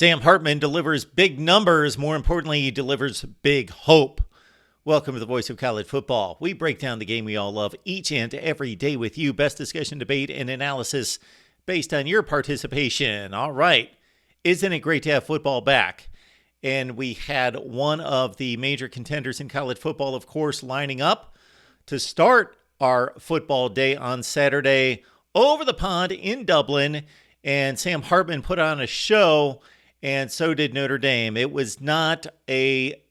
Sam Hartman delivers big numbers. More importantly, he delivers big hope. Welcome to the Voice of College Football. We break down the game we all love each and every day with you. Best discussion, debate, and analysis based on your participation. All right. Isn't it great to have football back? And we had one of the major contenders in college football, of course, lining up to start our football day on Saturday over the pond in Dublin. And Sam Hartman put on a show, and so did Notre Dame. It was not a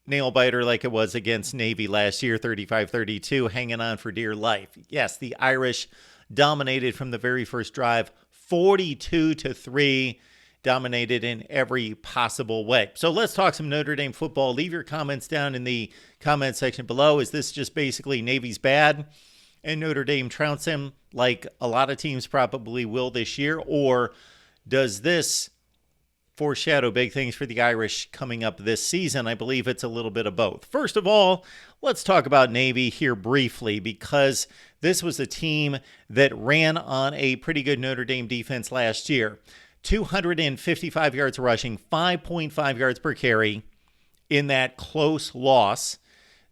nail biter like it was against Navy last year, 35-32, hanging on for dear life. Yes, the Irish dominated from the very first drive, 42-3, dominated in every possible way. So let's talk some Notre Dame football. Leave your comments down in the comment section below. Is this just basically Navy's bad and Notre Dame trounced them like a lot of teams probably will this year? Or does this foreshadow big things for the Irish coming up this season? I believe it's a little bit of both. First of all, let's talk about Navy here briefly, because this was a team that ran on a pretty good Notre Dame defense last year. 255 yards rushing, 5.5 yards per carry in that close loss.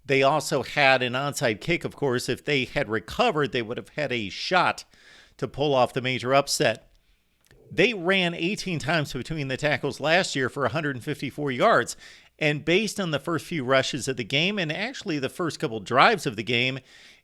They also had an onside kick, of course. If they had recovered, they would have had a shot to pull off the major upset. They ran 18 times between the tackles last year for 154 yards. And based on the first few rushes of the game, and actually the first couple drives of the game,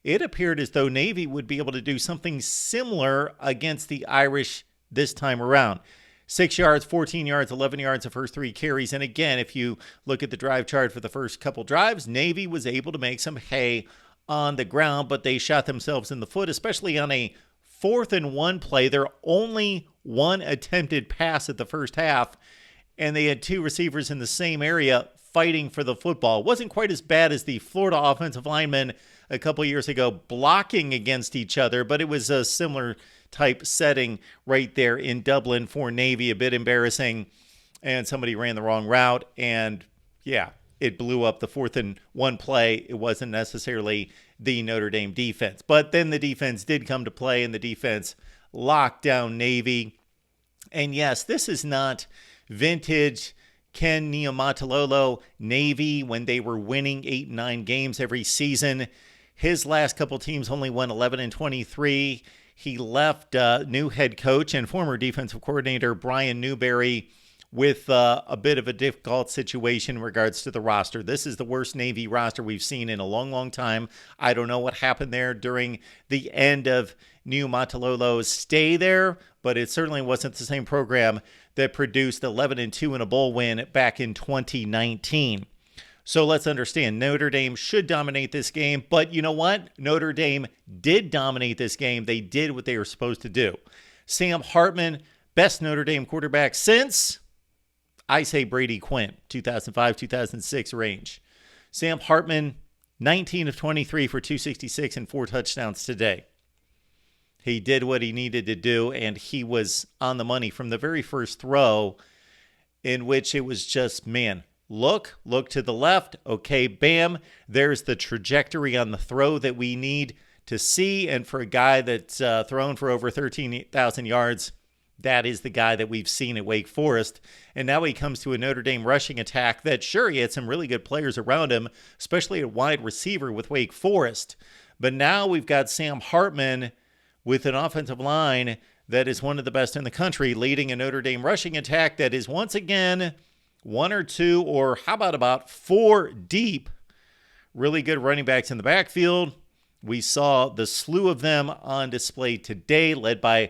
it appeared as though Navy would be able to do something similar against the Irish this time around. 6 yards, 14 yards, 11 yards the first three carries. And again, if you look at the drive chart for the first couple drives, Navy was able to make some hay on the ground, but they shot themselves in the foot, especially on a 4th and 1 play. There only one attempted pass at the first half, and they had two receivers in the same area fighting for the football. It wasn't quite as bad as the Florida offensive linemen a couple years ago blocking against each other, but it was a similar type setting right there in Dublin for Navy. A bit embarrassing, and somebody ran the wrong route, and yeah, it blew up the 4th and 1 play. It wasn't necessarily the Notre Dame defense, but then the defense did come to play, and the defense locked down Navy. And yes, this is not vintage Ken Niumatalolo Navy when they were winning 8 and 9 games every season. His last couple teams only won 11 and 23. He left new head coach and former defensive coordinator Brian Newberry with a bit of a difficult situation in regards to the roster. This is the worst Navy roster we've seen in a long, long time. I don't know what happened there during the end of Niumatalolo's stay there, but it certainly wasn't the same program that produced 11 and 2 in a bowl win back in 2019. So let's understand, Notre Dame should dominate this game, but you know what? Notre Dame did dominate this game. They did what they were supposed to do. Sam Hartman, best Notre Dame quarterback since, I say Brady Quinn, 2005-2006 range. Sam Hartman, 19 of 23 for 266 and 4 touchdowns today. He did what he needed to do, and he was on the money from the very first throw, in which it was just, man, look to the left. Okay, bam, there's the trajectory on the throw that we need to see. And for a guy that's thrown for over 13,000 yards, that is the guy that we've seen at Wake Forest. And now he comes to a Notre Dame rushing attack that, sure, he had some really good players around him, especially a wide receiver with Wake Forest. But now we've got Sam Hartman with an offensive line that is one of the best in the country, leading a Notre Dame rushing attack that is once again 1 or 2, or how about 4 deep. Really good running backs in the backfield. We saw the slew of them on display today, led by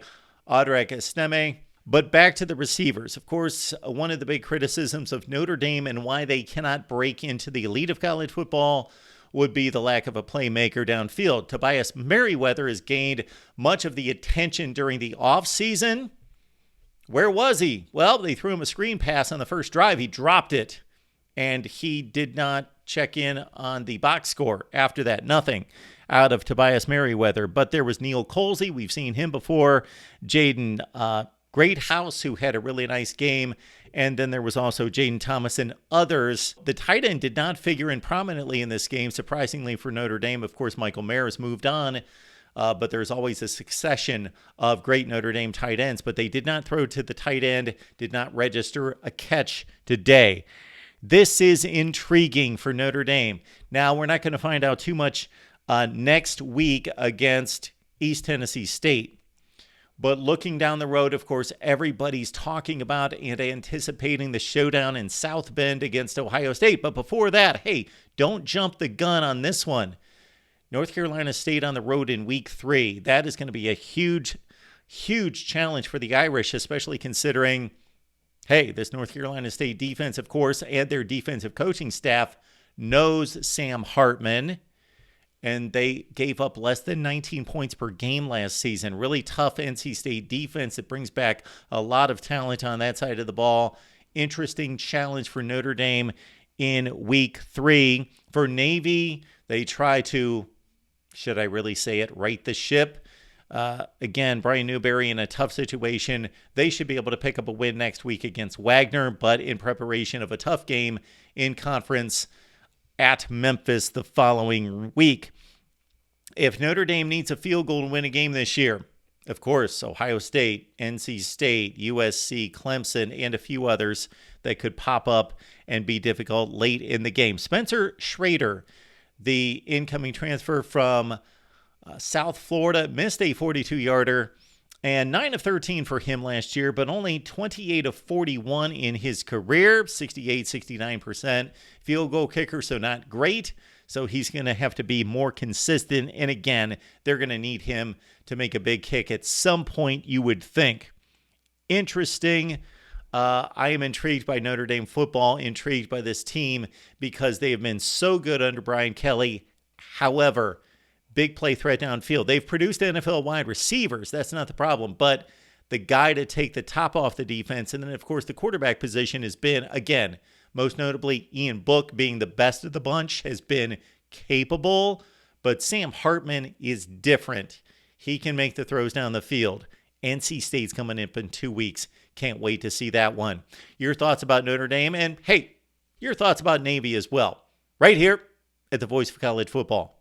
Audrek Esteme. But back to the receivers. Of course, one of the big criticisms of Notre Dame and why they cannot break into the elite of college football would be the lack of a playmaker downfield. Tobias Merriweather has gained much of the attention during the offseason. Where was he? Well, they threw him a screen pass on the first drive. He dropped it, and he did not check in on the box score after that. Nothing out of Tobias Merriweather. But there was Neil Colsey. We've seen him before. Jaden Greathouse, who had a really nice game. And then there was also Jaden Thomas and others. The tight end did not figure in prominently in this game, surprisingly for Notre Dame. Of course, Michael Mayer has moved on but there's always a succession of great Notre Dame tight ends. But they did not throw to the tight end, did not register a catch today. This is intriguing for Notre Dame. Now, we're not going to find out too much next week against East Tennessee State. But looking down the road, of course, everybody's talking about and anticipating the showdown in South Bend against Ohio State. But before that, hey, don't jump the gun on this one. North Carolina State on the road in week 3. That is going to be a huge, huge challenge for the Irish, especially considering, hey, this North Carolina State defense, of course, and their defensive coaching staff knows Sam Hartman. And they gave up less than 19 points per game last season. Really tough NC State defense that brings back a lot of talent on that side of the ball. Interesting challenge for Notre Dame in week 3. For Navy, they try to, should I really say it, right the ship. Again, Brian Newberry in a tough situation. They should be able to pick up a win next week against Wagner, but in preparation of a tough game in conference at Memphis the following week. If Notre Dame needs a field goal to win a game this year, of course, Ohio State, NC State, USC, Clemson, and a few others that could pop up and be difficult late in the game. Spencer Schrader, the incoming transfer from South Florida, missed a 42-yarder. And 9 of 13 for him last year, but only 28 of 41 in his career, 68-69% field goal kicker, so not great. So he's going to have to be more consistent. And again, they're going to need him to make a big kick at some point, you would think. Interesting. I am intrigued by Notre Dame football, intrigued by this team because they have been so good under Brian Kelly. However, big play threat downfield. They've produced NFL wide receivers. That's not the problem. But the guy to take the top off the defense, and then, of course, the quarterback position has been, again, most notably Ian Book being the best of the bunch, has been capable. But Sam Hartman is different. He can make the throws down the field. NC State's coming up in 2 weeks. Can't wait to see that one. Your thoughts about Notre Dame, and, hey, your thoughts about Navy as well. Right here at the Voice of College Football.